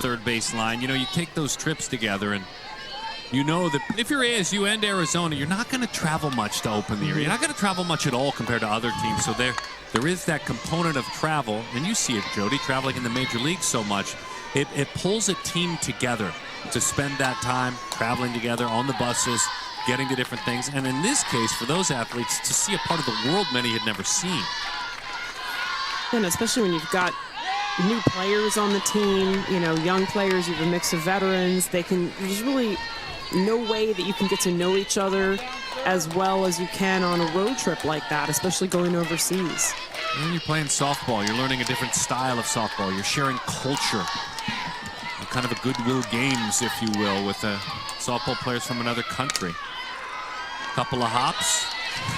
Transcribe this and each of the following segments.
third base line. You know, you take those trips together, and you know that if you're ASU and Arizona, you're not going to travel much to open the year. You're not going to travel much at all compared to other teams. So there is that component of travel, and you see it, Jody, traveling in the major leagues so much. It pulls a team together to spend that time traveling together on the buses, getting to different things. And in this case, for those athletes, to see a part of the world many had never seen. And especially when you've got new players on the team, you know, young players, you have a mix of veterans. There's really no way that you can get to know each other as well as you can on a road trip like that, especially going overseas. When you're playing softball, you're learning a different style of softball. You're sharing culture, kind of a goodwill games, if you will, with softball players from another country. Couple of hops.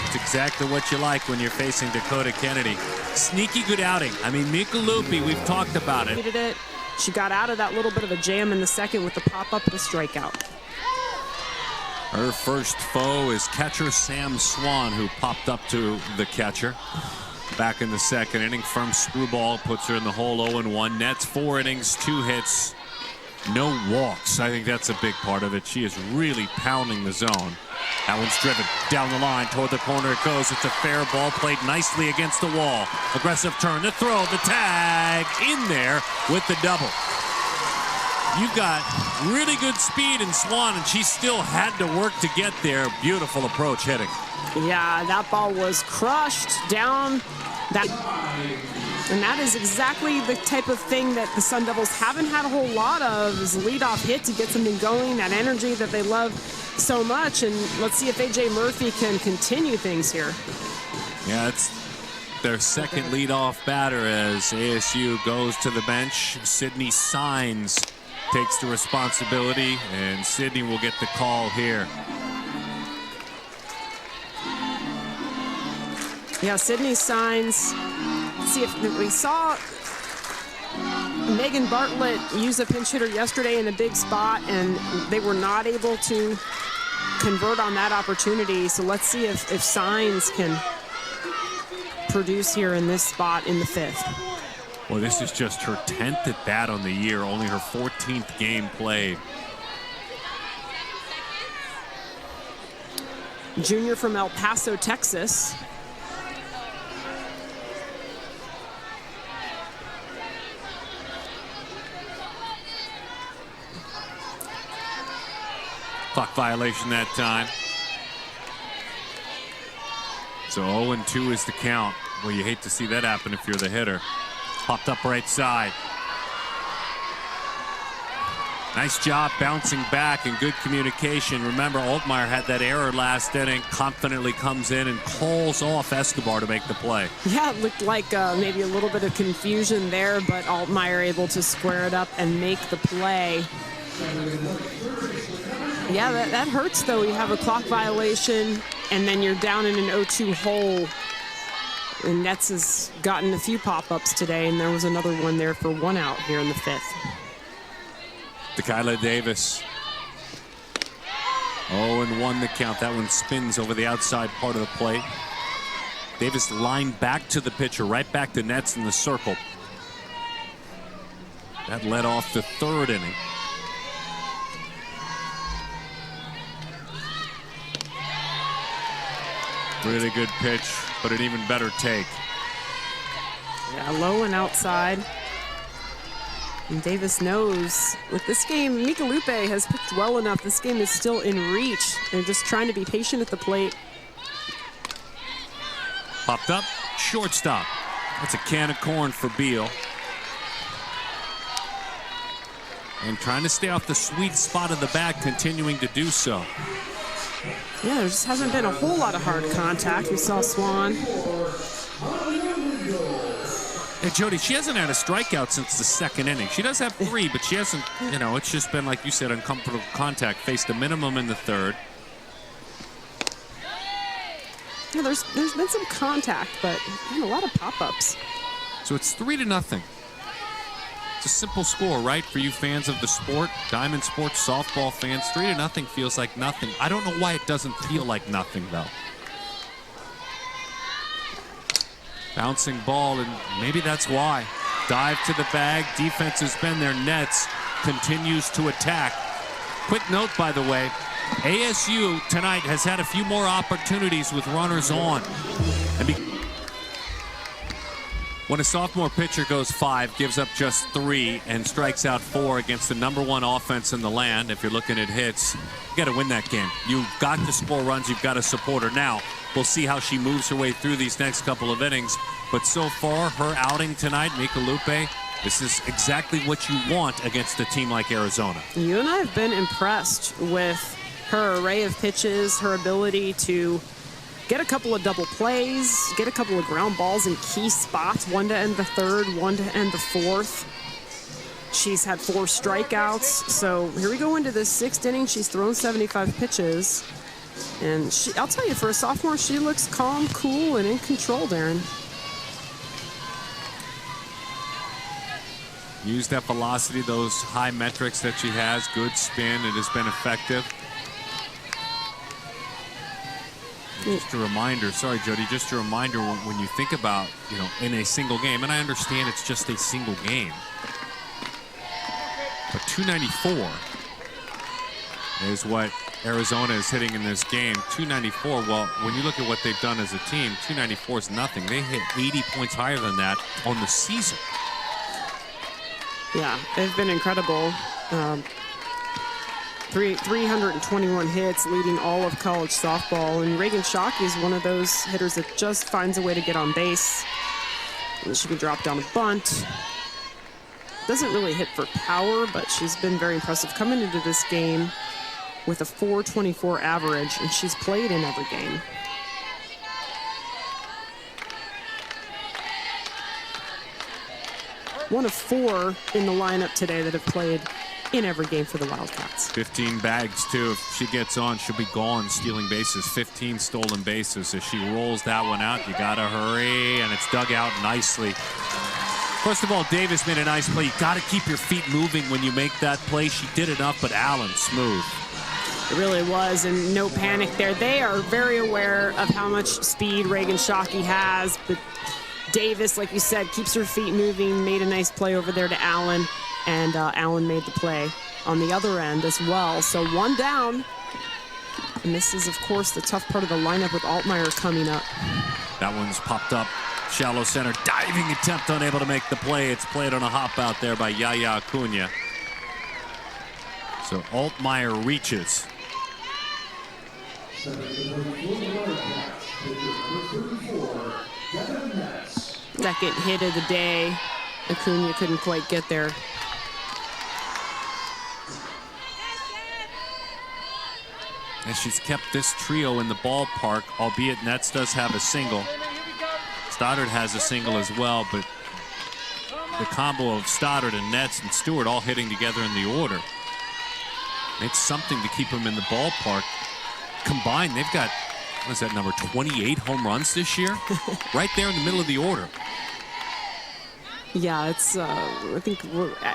It's exactly what you like when you're facing Dakota Kennedy. Sneaky good outing. I mean, Mika Lupi, we've talked about it. She got out of that little bit of a jam in the second with the pop-up and the strikeout. Her first foe is catcher Sam Swan, who popped up to the catcher. Back in the second inning, firm screwball puts her in the hole 0-1. Nets 4 innings, 2 hits, no walks. I think that's a big part of it. She is really pounding the zone. That one's driven down the line toward the corner. It goes. It's a fair ball, played nicely against the wall. Aggressive turn, the throw, the tag, in there with the double. You've got really good speed in Swan, and she still had to work to get there. Beautiful approach hitting. Yeah, that ball was crushed down. And that is exactly the type of thing that the Sun Devils haven't had a whole lot of, is a leadoff hit to get something going, that energy that they love so much. And let's see if A.J. Murphy can continue things here. Yeah, it's their second leadoff batter as ASU goes to the bench. Sydney Signs takes the responsibility, and Sydney will get the call here. Yeah, Sydney Signs. Let's see if we saw Megan Bartlett use a pinch hitter yesterday in a big spot, and they were not able to convert on that opportunity. So let's see if Signs can produce here in this spot in the 5th. Well, this is just her 10th at bat on the year, only her 14th game played. Junior from El Paso, Texas. Clock violation that time. So 0-2 is the count. Well, you hate to see that happen if you're the hitter. Popped up right side. Nice job bouncing back and good communication. Remember, Altmaier had that error last inning, confidently comes in and calls off Escobar to make the play. Yeah, it looked like maybe a little bit of confusion there, but Altmaier able to square it up and make the play. Yeah, that hurts, though. You have a clock violation, and then you're down in an 0-2 hole. And Nets has gotten a few pop-ups today, and there was another one there for 1 out here in the 5th. Kyla Davis. 0-1 the count. That one spins over the outside part of the plate. Davis lined back to the pitcher, right back to Nets in the circle. That led off the 3rd inning. Really good pitch, but an even better take. Yeah, low and outside. And Davis knows with this game, Mika Lupe has pitched well enough. This game is still in reach. They're just trying to be patient at the plate. Popped up, shortstop. That's a can of corn for Beal. And trying to stay off the sweet spot of the bat, continuing to do so. Yeah, there just hasn't been a whole lot of hard contact. We saw Swan. Hey, Jody, she hasn't had a strikeout since the 2nd inning. She does have 3, but she hasn't, you know, it's just been, like you said, uncomfortable contact. Faced a minimum in the 3rd. Yeah, there's been some contact, but a lot of pop-ups. So it's 3-0. It's a simple score, right, for you fans of the sport, Diamond Sports softball fans. 3-0 feels like nothing. I don't know why it doesn't feel like nothing, though. Bouncing ball, and maybe that's why. Dive to the bag. Defense has been there. Nets continues to attack. Quick note, by the way, ASU tonight has had a few more opportunities with runners on. When a sophomore pitcher goes 5, gives up just 3, and strikes out 4 against the #1 offense in the land, if you're looking at hits, you got to win that game. You've got to score runs. You've got to support her. Now, we'll see how she moves her way through these next couple of innings. But so far, her outing tonight, Mika Lupe, this is exactly what you want against a team like Arizona. You and I have been impressed with her array of pitches, her ability to get a couple of double plays, get a couple of ground balls in key spots, one to end the third, one to end the fourth. She's had 4 strikeouts. So here we go into the 6th inning. She's thrown 75 pitches. And I'll tell you, for a sophomore, she looks calm, cool, and in control, Darren. Use that velocity, those high metrics that she has. Good spin. It has been effective. Just a reminder, sorry, Jody, just a reminder when you think about, in a single game, and I understand it's just a single game, but 294 is what Arizona is hitting in this game. 294, well, when you look at what they've done as a team, 294 is nothing. They hit 80 points higher than that on the season. Yeah, they've been incredible. 321 hits, leading all of college softball. And Reagan Shockey is one of those hitters that just finds a way to get on base. And she can drop down a bunt. Doesn't really hit for power, but she's been very impressive coming into this game with a 424 average, and she's played in every game. One of 4 in the lineup today that have played in every game for the Wildcats. 15 bags, too. If she gets on, she'll be gone stealing bases. 15 stolen bases. If she rolls that one out, you got to hurry, and it's dug out nicely. First of all, Davis made a nice play. You got to keep your feet moving when you make that play. She did enough, but Allen, smooth. It really was, and no panic there. They are very aware of how much speed Reagan Shockey has, but Davis, like you said, keeps her feet moving, made a nice play over there to Allen. And Allen made the play on the other end as well. So 1 down. And this is, of course, the tough part of the lineup with Altmaier coming up. That one's popped up. Shallow center. Diving attempt, unable to make the play. It's played on a hop out there by Yaya Acuna. So Altmaier reaches. Second hit of the day. Acuna couldn't quite get there. And she's kept this trio in the ballpark, albeit Nets does have a single. Stoddard has a single as well, but the combo of Stoddard and Nets and Stewart all hitting together in the order. It's something to keep them in the ballpark. Combined, they've got, what is that number, 28 home runs this year? Right there in the middle of the order. Yeah, it's, I think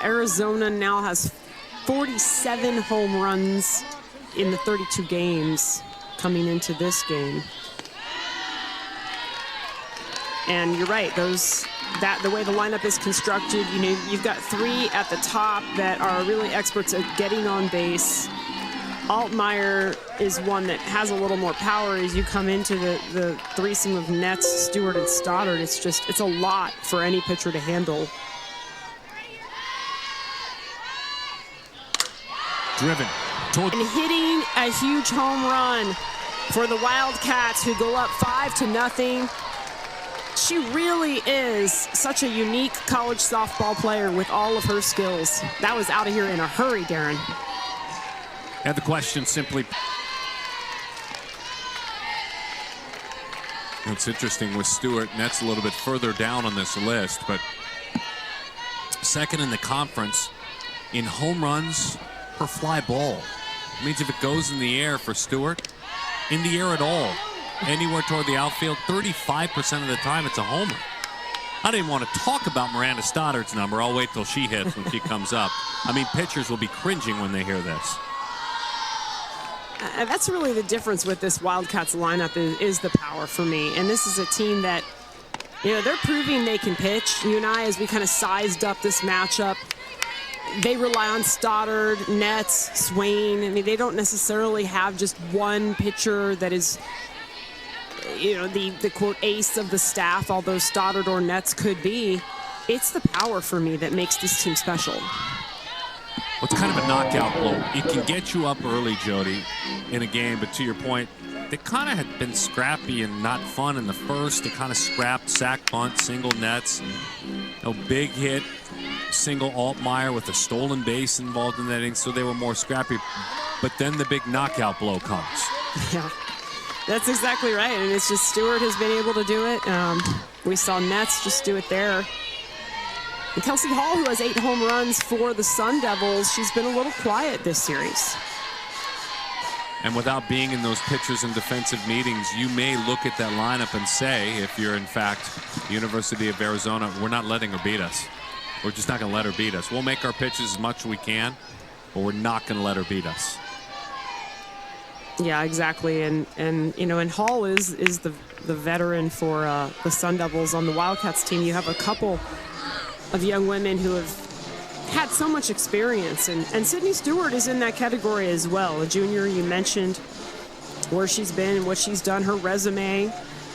Arizona now has 47 home runs in the 32 games coming into this game. And you're right, the way the lineup is constructed, you've got 3 at the top that are really experts at getting on base. Altmaier is one that has a little more power as you come into the threesome of Nets, Stewart, and Stoddard. It's a lot for any pitcher to handle. Driven. And hitting a huge home run for the Wildcats, who go up 5-0. She really is such a unique college softball player with all of her skills. That was out of here in a hurry, Darren. And the question simply, it's interesting with Stewart, Nets a little bit further down on this list, but second in the conference in home runs per fly ball. It means if it goes in the air for Stewart, in the air at all, anywhere toward the outfield, 35% of the time it's a homer. I didn't want to talk about Miranda Stoddard's number. I'll wait till she hits when she comes up. I mean, pitchers will be cringing when they hear this. That's really the difference with this Wildcats lineup is the power for me. And this is a team that, they're proving they can pitch. You and I, as we kind of sized up this matchup, they rely on Stoddard, Nets, Swain. I mean, they don't necessarily have just one pitcher that is, the quote ace of the staff, although Stoddard or Nets could be. It's the power for me that makes this team special. Well, it's kind of a knockout blow. It can get you up early, Jody, in a game, but to your point, they kind of had been scrappy and not fun in the first. They kind of scrapped, sack, punt, single Nets. No big hit, single Altmaier with a stolen base involved in that inning, so they were more scrappy. But then the big knockout blow comes. Yeah, that's exactly right. And it's just Stewart has been able to do it. We saw Nets just do it there. And Kelsey Hall, who has 8 home runs for the Sun Devils, she's been a little quiet this series. And without being in those pitchers and defensive meetings, you may look at that lineup and say, if you're in fact the University of Arizona, we're not letting her beat us. We're just not going to let her beat us. We'll make our pitches as much as we can, but we're not going to let her beat us. Yeah, exactly. And Hall is the veteran for the Sun Devils. On the Wildcats team, you have a couple of young women who have had so much experience, and Sydney Stewart is in that category as well. A junior, you mentioned where she's been and what she's done, her resume,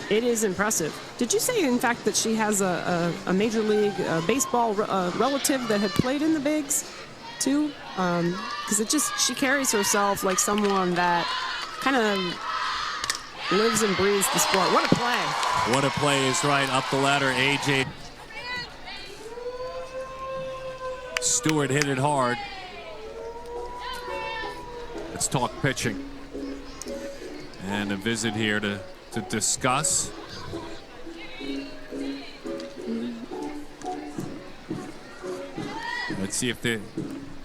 it is impressive. Did you say, in fact, that she has a Major League Baseball relative that had played in the bigs too? Because she carries herself like someone that kind of lives and breathes the sport. What a play. What a play is right. Up the ladder, AJ Stewart hit it hard. Let's talk pitching. And a visit here to discuss. Let's see if they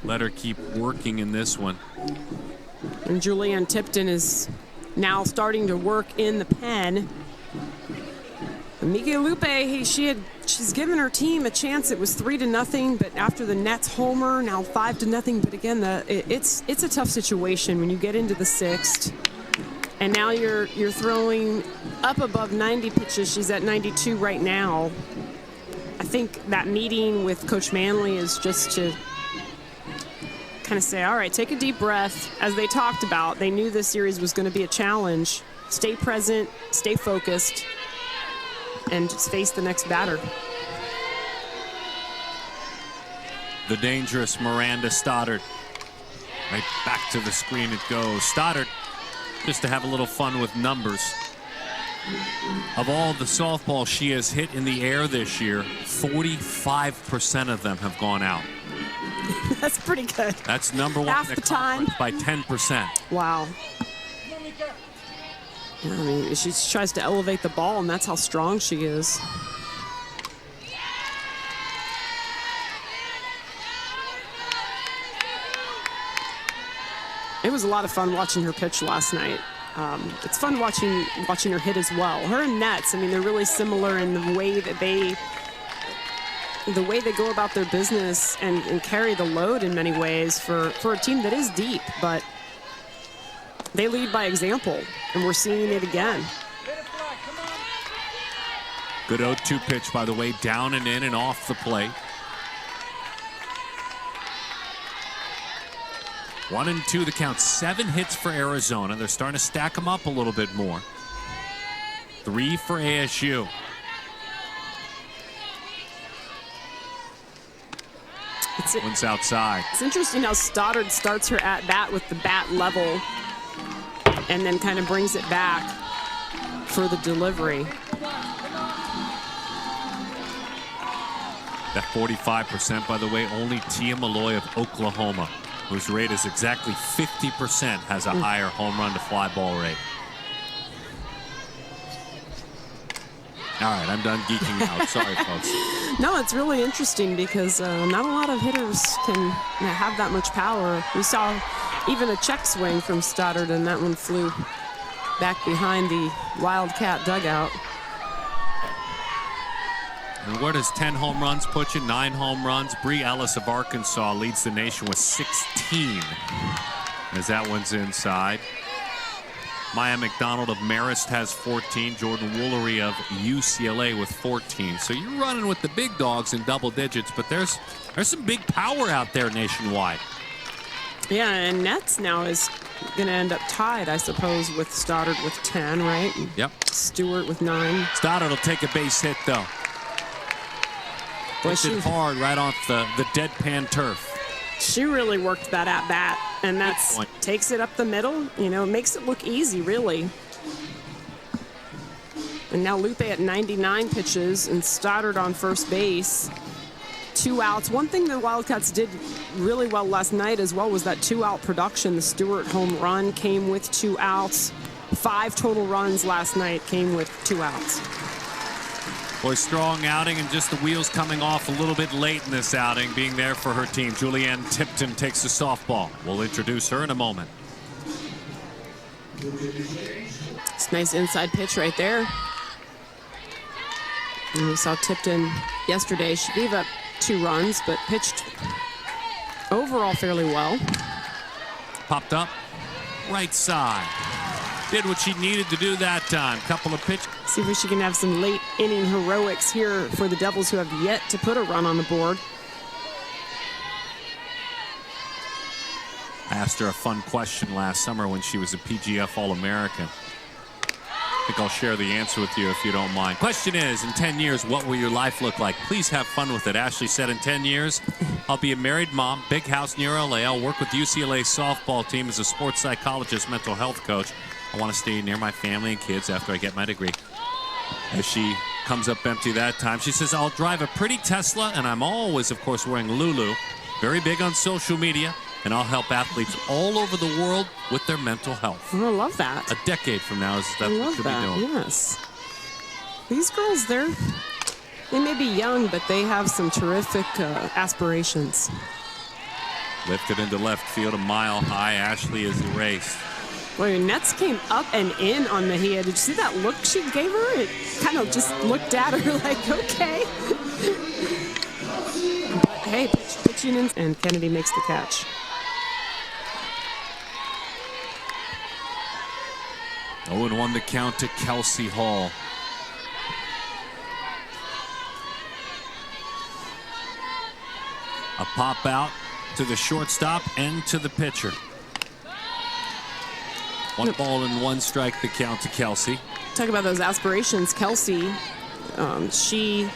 let her keep working in this one. And Julianne Tipton is now starting to work in the pen. Miguel Lupe, she's given her team a chance. It was 3-0, but after the Nets homer, now 5-0. But again, it's a tough situation when you get into the 6th, and now you're throwing up above 90 pitches. She's at 92 right now. I think that meeting with Coach Manley is just to kind of say, all right, take a deep breath. As they talked about, they knew this series was going to be a challenge. Stay present, stay focused, and just face the next batter. The dangerous Miranda Stoddard. Right back to the screen it goes. Stoddard, just to have a little fun with numbers. Of all the softballs she has hit in the air this year, 45% of them have gone out. That's pretty good. That's number one half in the time by 10%. Wow. I mean, she tries to elevate the ball, and that's how strong she is. It was a lot of fun watching her pitch last night. It's fun watching her hit as well. Her and Nets, I mean, they're really similar in the way that they go about their business and carry the load in many ways for a team that is deep, but they lead by example, and we're seeing it again. Good 0-2 pitch, by the way, down and in and off the plate. 1-2 the count. 7 hits for Arizona. They're starting to stack them up a little bit more. 3 for ASU. One's outside. It's interesting how Stoddard starts her at bat with the bat level and then kind of brings it back for the delivery. That 45%, by the way, only Tia Malloy of Oklahoma, whose rate is exactly 50%, has a higher home run to fly ball rate. All right, I'm done geeking out. Sorry, folks. No, it's really interesting because not a lot of hitters can have that much power. We saw even a check swing from Stoddard, and that one flew back behind the Wildcat dugout. And where does 10 home runs put you? 9 home runs. Bree Ellis of Arkansas leads the nation with 16 as that one's inside. Maya McDonald of Marist has 14. Jordan Woolery of UCLA with 14. So you're running with the big dogs in double digits, but there's some big power out there nationwide. Yeah, and Nets now is going to end up tied, I suppose, with Stoddard with 10, right? Yep. Stewart with 9. Stoddard will take a base hit, though. Pushed it hard right off the deadpan turf. She really worked that at bat, and that's takes it up the middle. You know, makes it look easy, really. And now Lupe at 99 pitches and Stoddard on first base. 2 outs. One thing the Wildcats did really well last night as well was that 2-out production. The Stewart home run came with 2 outs. 5 total runs last night came with 2 outs. Boy, strong outing, and just the wheels coming off a little bit late in this outing, being there for her team. Julianne Tipton takes the softball. We'll introduce her in a moment. It's a nice inside pitch right there. And we saw Tipton yesterday. She gave up 2 runs, but pitched overall fairly well. Popped up, right side. Did what she needed to do that time. Couple of pitches. See if she can have some late inning heroics here for the Devils, who have yet to put a run on the board. I asked her a fun question last summer when she was a PGF All-American. I think I'll share the answer with you if you don't mind. Question is, in 10 years, what will your life look like? Please have fun with it. Ashley said, in 10 years, I'll be a married mom, big house near LA. I'll work with UCLA softball team as a sports psychologist, mental health coach. I want to stay near my family and kids after I get my degree. As she comes up empty that time, she says, I'll drive a pretty Tesla, and I'm always, of course, wearing Lulu. Very big on social media, and I'll help athletes all over the world with their mental health. Oh, I love that. A decade from now is that what she'll be doing. Yes. These girls, they may be young, but they have some terrific aspirations. Lifted into left field, a mile high. Ashley is erased. Boy, Nets came up and in on Mejia. Did you see that look she gave her? It kind of just looked at her like, okay. But hey, pitching in, and Kennedy makes the catch. Oh, and 1 to count to Kelsey Hall. A pop out to the shortstop and to the pitcher. 1 ball and 1 strike, the count to Kelsey. Talk about those aspirations. Kelsey, she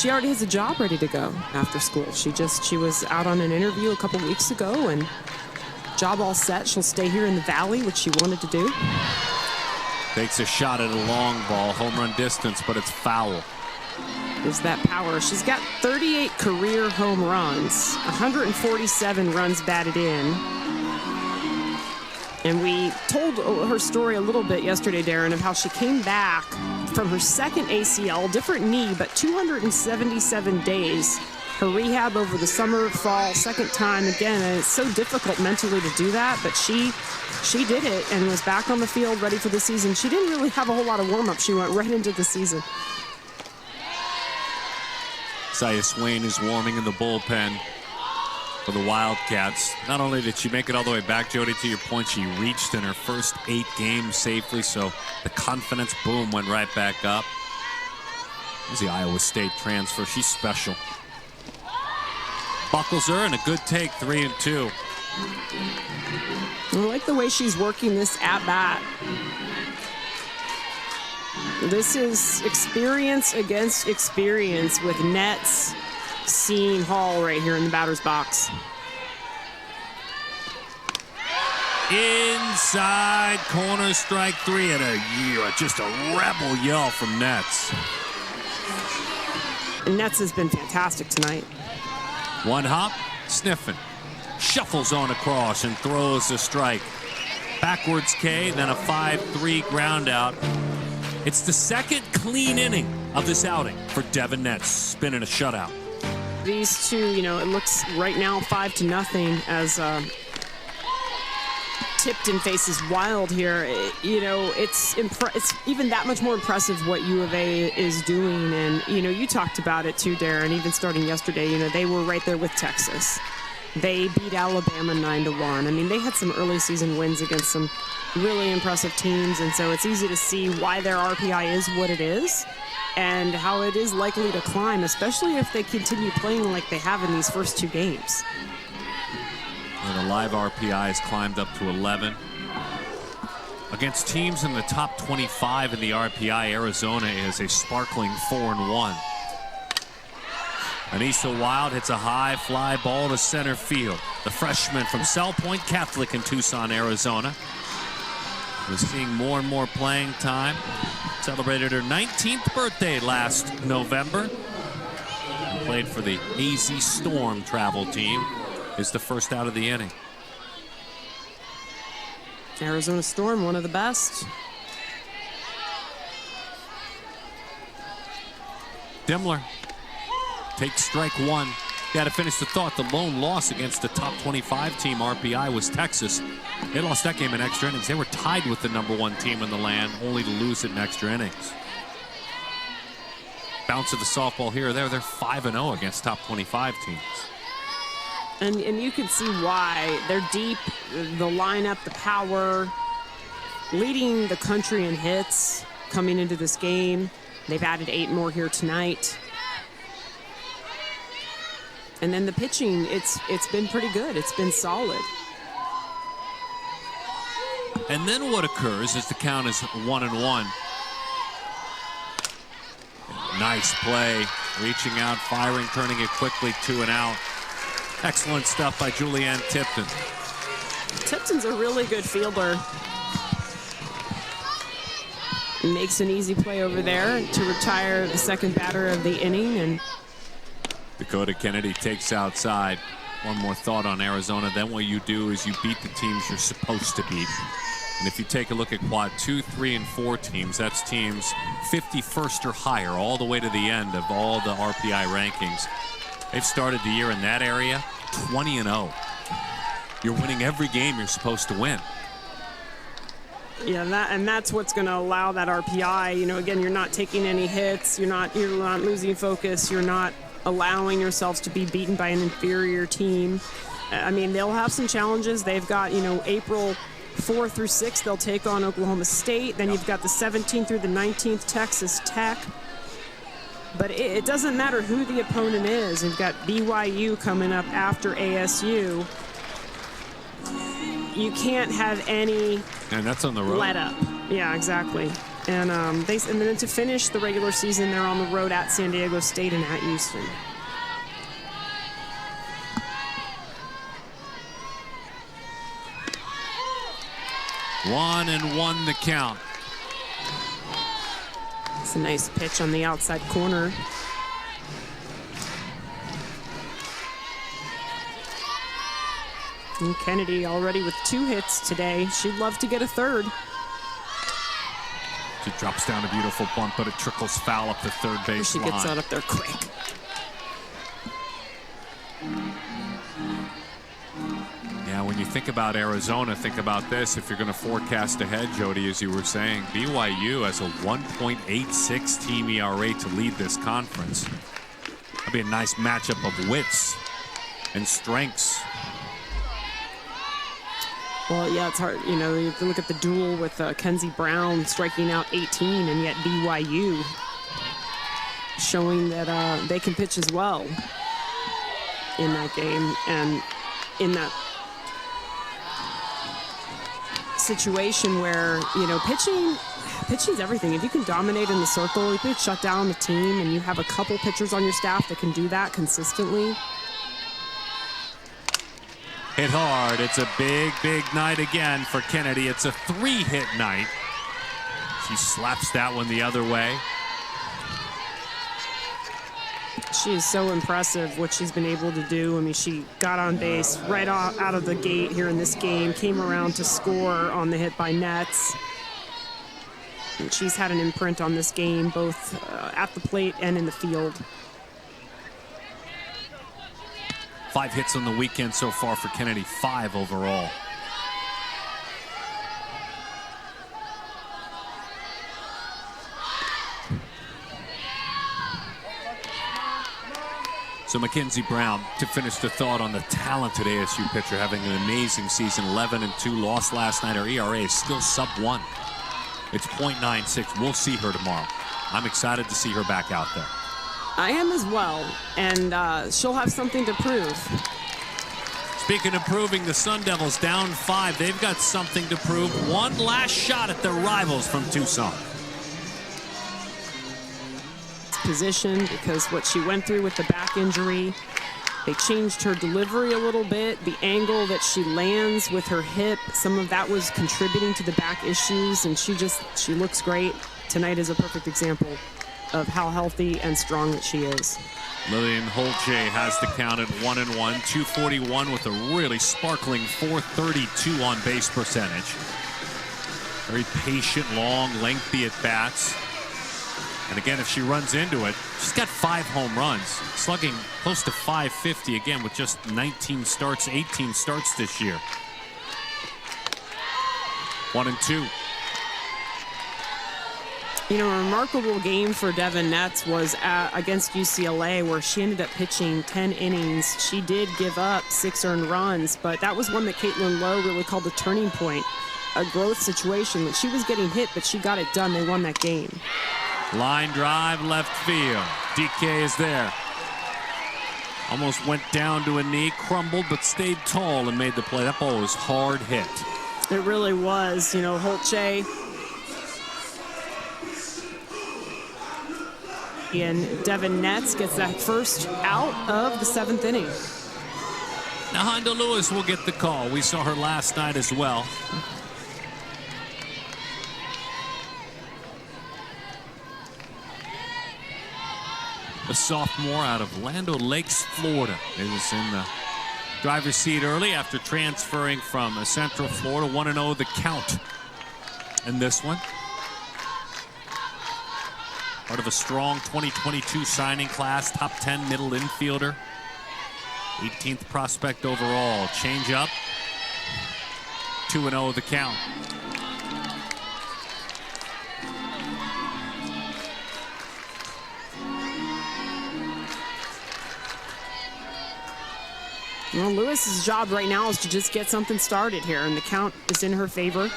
already has a job ready to go after school. She was out on an interview a couple weeks ago, and job all set. She'll stay here in the Valley, which she wanted to do. Takes a shot at a long ball, home run distance, but it's foul. There's that power. She's got 38 career home runs, 147 runs batted in. And we told her story a little bit yesterday, Darren, of how she came back from her second ACL, different knee, but 277 days. Her rehab over the summer, fall, second time again. And it's so difficult mentally to do that, but she did it and was back on the field ready for the season. She didn't really have a whole lot of warm-up. She went right into the season. Saya Swain is warming in the bullpen for the Wildcats. Not only did she make it all the way back, Jody, to your point, she reached in her first 8 games safely, so the confidence, boom, went right back up. There's the Iowa State transfer. She's special. Buckles her, and a good take, 3-2. I like the way she's working this at-bat. This is experience against experience with Nets seeing Hall right here in the batter's box. Inside corner, strike 3, and just a rebel yell from Nets. And Nets has been fantastic tonight. 1 hop, sniffing, shuffles on across and throws a strike. Backwards K, then a 5-3 ground out. It's the second clean inning of this outing for Devin Nets, spinning a shutout. These two, it looks right now 5-0 as Tipton faces Wild here. It's even that much more impressive what U of A is doing. And, you talked about it too, Darren, even starting yesterday. They were right there with Texas. They beat Alabama 9-1. I mean, they had some early season wins against some really impressive teams, and so it's easy to see why their RPI is what it is and how it is likely to climb, especially if they continue playing like they have in these first 2 games. And the live RPI has climbed up to 11. Against teams in the top 25 in the RPI, Arizona is a sparkling 4-1. Anissa Wild hits a high fly ball to center field. The freshman from Sell Point Catholic in Tucson, Arizona, was seeing more and more playing time. Celebrated her 19th birthday last November. And played for the AZ Storm travel team. Is the first out of the inning. Arizona Storm, one of the best. Dimmler takes strike 1. Got to finish the thought. The lone loss against the top 25 team RPI was Texas. They lost that game in extra innings. They were tied with the #1 team in the land, only to lose it in extra innings. Bounce of the softball here or there. They're 5-0 against top 25 teams. And you can see why. They're deep, the lineup, the power, leading the country in hits coming into this game. They've added 8 more here tonight. And then the pitching, it's been pretty good. It's been solid. And then what occurs is the count is 1-1. Nice play, reaching out, firing, turning it quickly, 2 and out. Excellent stuff by Julianne Tipton. Tipton's a really good fielder. Makes an easy play over there to retire the second batter of the inning. And Dakota Kennedy takes outside. One more thought on Arizona. Then what you do is you beat the teams you're supposed to beat. And if you take a look at quad 2, 3, and 4 teams, that's teams 51st or higher all the way to the end of all the RPI rankings. They've started the year in that area 20-0. You're winning every game you're supposed to win. yeah, that's what's going to allow that RPI. You know, again, you're not taking any hits. You're not losing focus. You're not allowing yourselves to be beaten by an inferior team. I mean, they'll have some challenges. They've got, April 4 through 6, they'll take on Oklahoma State. Then you've got the 17th through the 19th, Texas Tech. But it doesn't matter who the opponent is. You've got BYU coming up after ASU. You can't have any And that's on the road. let up. Yeah, exactly. And and then to finish the regular season, they're on the road at San Diego State and at Houston. One and one the count. It's a nice pitch on the outside corner. And Kennedy already with 2 hits today. She'd love to get a 3rd. She drops down a beautiful bunt, but it trickles foul up the third base She line. gets out up there quick. Yeah, when you think about Arizona, think about this. If you're going to forecast ahead, Jody, as you were saying, BYU has a 1.86 team ERA to lead this conference. That'd be a nice matchup of wits and strengths. Well, yeah, it's hard. You have to look at the duel with Kenzie Brown striking out 18, and yet BYU showing that they can pitch as well in that game. And in that situation where, pitching's everything. If you can dominate in the circle, you can shut down the team, and you have a couple pitchers on your staff that can do that consistently. Hit hard. It's a big, big night again for Kennedy. It's a 3-hit night. She slaps that one the other way. She is so impressive what she's been able to do. I mean, she got on base right out of the gate here in this game, came around to score on the hit by Nets. And she's had an imprint on this game, both at the plate and in the field. 5 hits on the weekend so far for Kennedy, 5 overall. So Mackenzie Brown, to finish the thought on the talented ASU pitcher, having an amazing season, 11-2, lost last night. Her ERA is still sub-1. It's .96. We'll see her tomorrow. I'm excited to see her back out there. I am as well, and she'll have something to prove. Speaking of proving, the Sun Devils down 5. They've got something to prove. One last shot at their rivals from Tucson. Position, because what she went through with the back injury, they changed her delivery a little bit. The angle that she lands with her hip, some of that was contributing to the back issues, and she looks great. Tonight is a perfect example of how healthy and strong that she is. Lillian Holtje has the count at 1-1, 241 with a really sparkling 432 on base percentage. Very patient, long, lengthy at bats. And again, if she runs into it, she's got 5 home runs, slugging close to 550 again with just 19 starts, 18 starts this year. 1-2. You know, a remarkable game for Devin Netz was against UCLA, where she ended up pitching 10 innings. She did give up 6 earned runs, but that was one that Caitlin Lowe really called a turning point, a growth situation. She was getting hit, but she got it done. They won that game. Line drive, left field. DK is there. Almost went down to a knee, crumbled, but stayed tall and made the play. That ball was hard hit. It really was. You know, Holtje and Devin Netz gets that first out of the 7th inning. Now Honda Lewis will get the call. We saw her last night as well. A sophomore out of Land O'Lakes, Florida, is in the driver's seat early after transferring from Central Florida. 1-0 the count in this one. Part of a strong 2022 signing class, top 10 middle infielder. 18th prospect overall. Change up. 2-0 the count. Well, Lewis's job right now is to just get something started here, and the count is in her favor.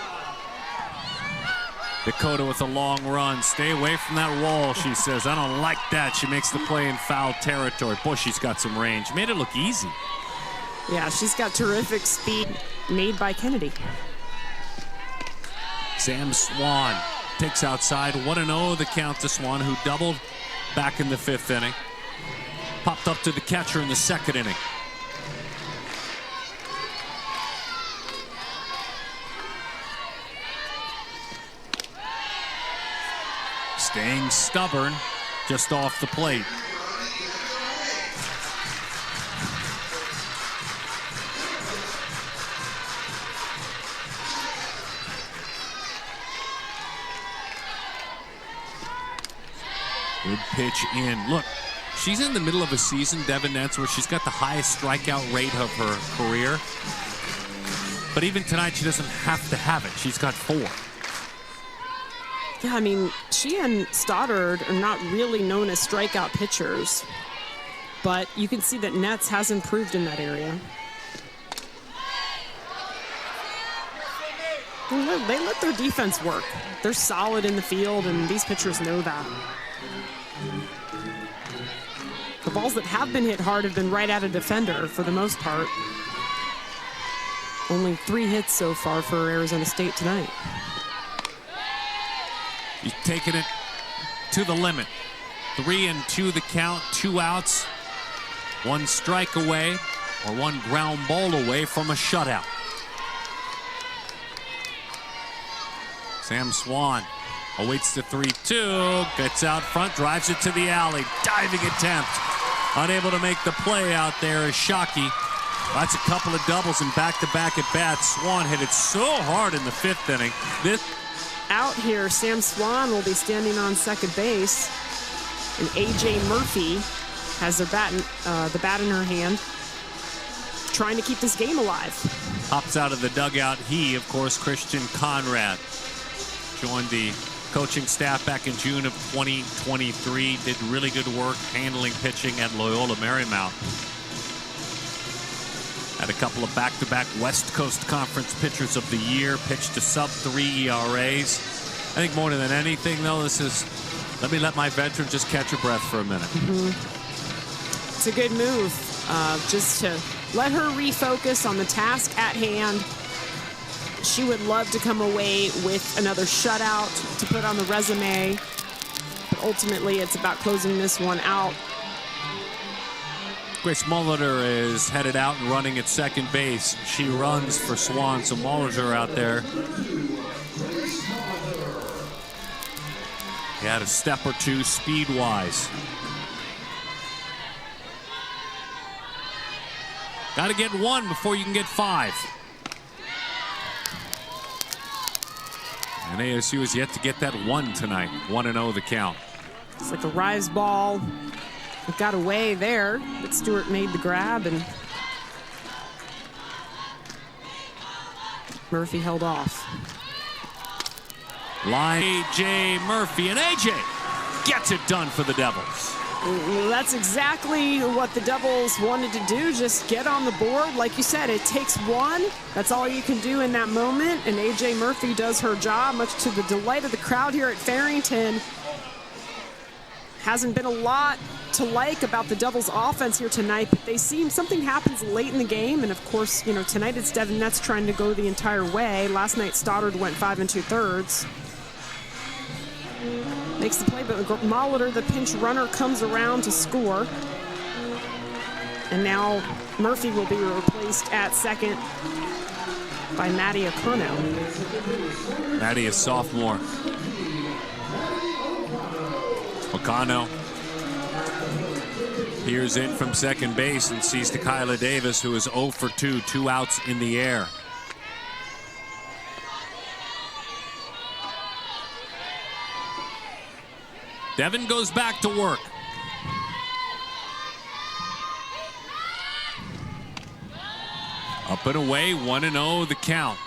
Dakota with a long run. Stay away from that wall, she says. I don't like that. She makes the play in foul territory. Boy, she's got some range. Made it look easy. Yeah, she's got terrific speed made by Kennedy. Sam Swan takes outside. 1-0 the count to Swan, who doubled back in the 5th inning. Popped up to the catcher in the 2nd inning. Staying stubborn, just off the plate. Good pitch in. Look, she's in the middle of a season, Devin Netz, where she's got the highest strikeout rate of her career. But even tonight, she doesn't have to have it. She's got 4. Yeah, I mean, she and Stoddard are not really known as strikeout pitchers, but you can see that Netz has improved in that area. They let their defense work. They're solid in the field, and these pitchers know that. The balls that have been hit hard have been right at a defender for the most part. Only 3 hits so far for Arizona State tonight. He's taking it to the limit. 3-2 the count, 2 outs, 1 strike away or 1 ground ball away from a shutout. Sam Swan awaits the 3-2, gets out front, drives it to the alley. Diving attempt. Unable to make the play out there is Shockey. That's a couple of doubles and back-to-back at bats. Swan hit it so hard in the 5th inning. This out here, Sam Swan will be standing on second base, and A.J. Murphy has the bat in her hand, trying to keep this game alive. Hops out of the dugout. He, of course, Christian Conrad, joined the coaching staff back in June of 2023. Did really good work handling pitching at Loyola Marymount. Had a couple of back-to-back West Coast Conference Pitchers of the Year. Pitched to sub-3 ERAs. I think more than anything, though, this is, let my veteran just catch a breath for a minute. It's a good move, just to let her refocus on the task at hand. She would love to come away with another shutout to put on the resume, but ultimately it's about closing this one out. Grace Molitor is headed out and running at second base. She runs for Swan, so Molitor out there. He had a step or two speed-wise. Got to get one before you can get five. And ASU has yet to get that one tonight. 1-0 the count. It's like a rise ball. It got away there, but Stewart made the grab and Murphy held off. Line A.J. Murphy, and A.J. gets it done for the Devils. That's exactly what the Devils wanted to do, just get on the board. Like you said, it takes one. That's all you can do in that moment, and A.J. Murphy does her job, much to the delight of the crowd here at Farrington. Hasn't been a lot to like about the Devils' offense here tonight, but they seem something happens late in the game, and of course, you know, tonight it's Devin Netz trying to go the entire way. Last night Stoddard went 5 2/3. Makes the play, but Molitor, the pinch runner, comes around to score. And now Murphy will be replaced at second by Maddie O'Connell. Maddie is sophomore. O'Connell peers in from second base and sees Tequila Davis, who is 0 for 2, 2 outs in the air. Devin goes back to work. Up and away, 1-0 the count.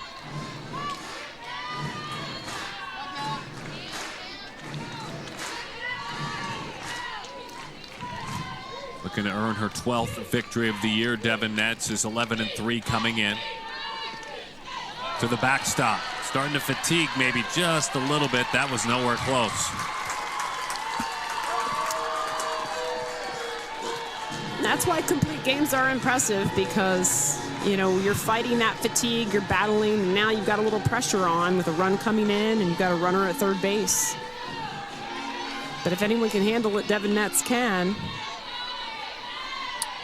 Looking to earn her 12th victory of the year. Devin Netz is 11-3 coming in. To the backstop. Starting to fatigue maybe just a little bit. That was nowhere close. That's why complete games are impressive, because, you know, you're fighting that fatigue, you're battling, and now you've got a little pressure on with a run coming in, and you've got a runner at third base. But if anyone can handle it, Devin Netz can.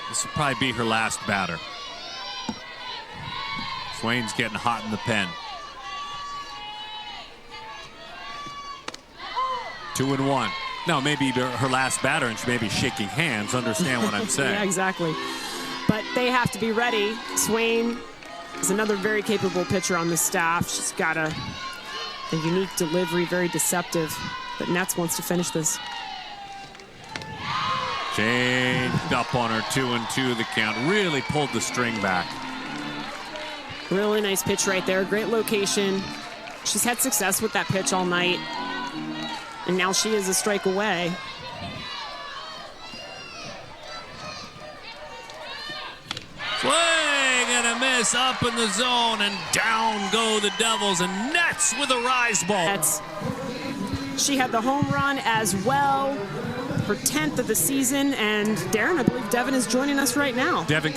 This will probably be her last batter. Swain's getting hot in the pen. 2-1. No, maybe her last batter, and she may be shaking hands. Understand what I'm saying? Yeah, exactly. But they have to be ready. Swain is another very capable pitcher on the staff. She's got a unique delivery, very deceptive. But Netz wants to finish this. Changed up on her, 2-2 the count. Really pulled the string back. Really nice pitch right there. Great location. She's had success with that pitch all night. And now she is a strike away. Swing and a miss up in the zone, and down go the Devils, and Netz with a rise ball. She had the home run as well, her 10th of the season, and Darren, I believe Devin is joining us right now. Devin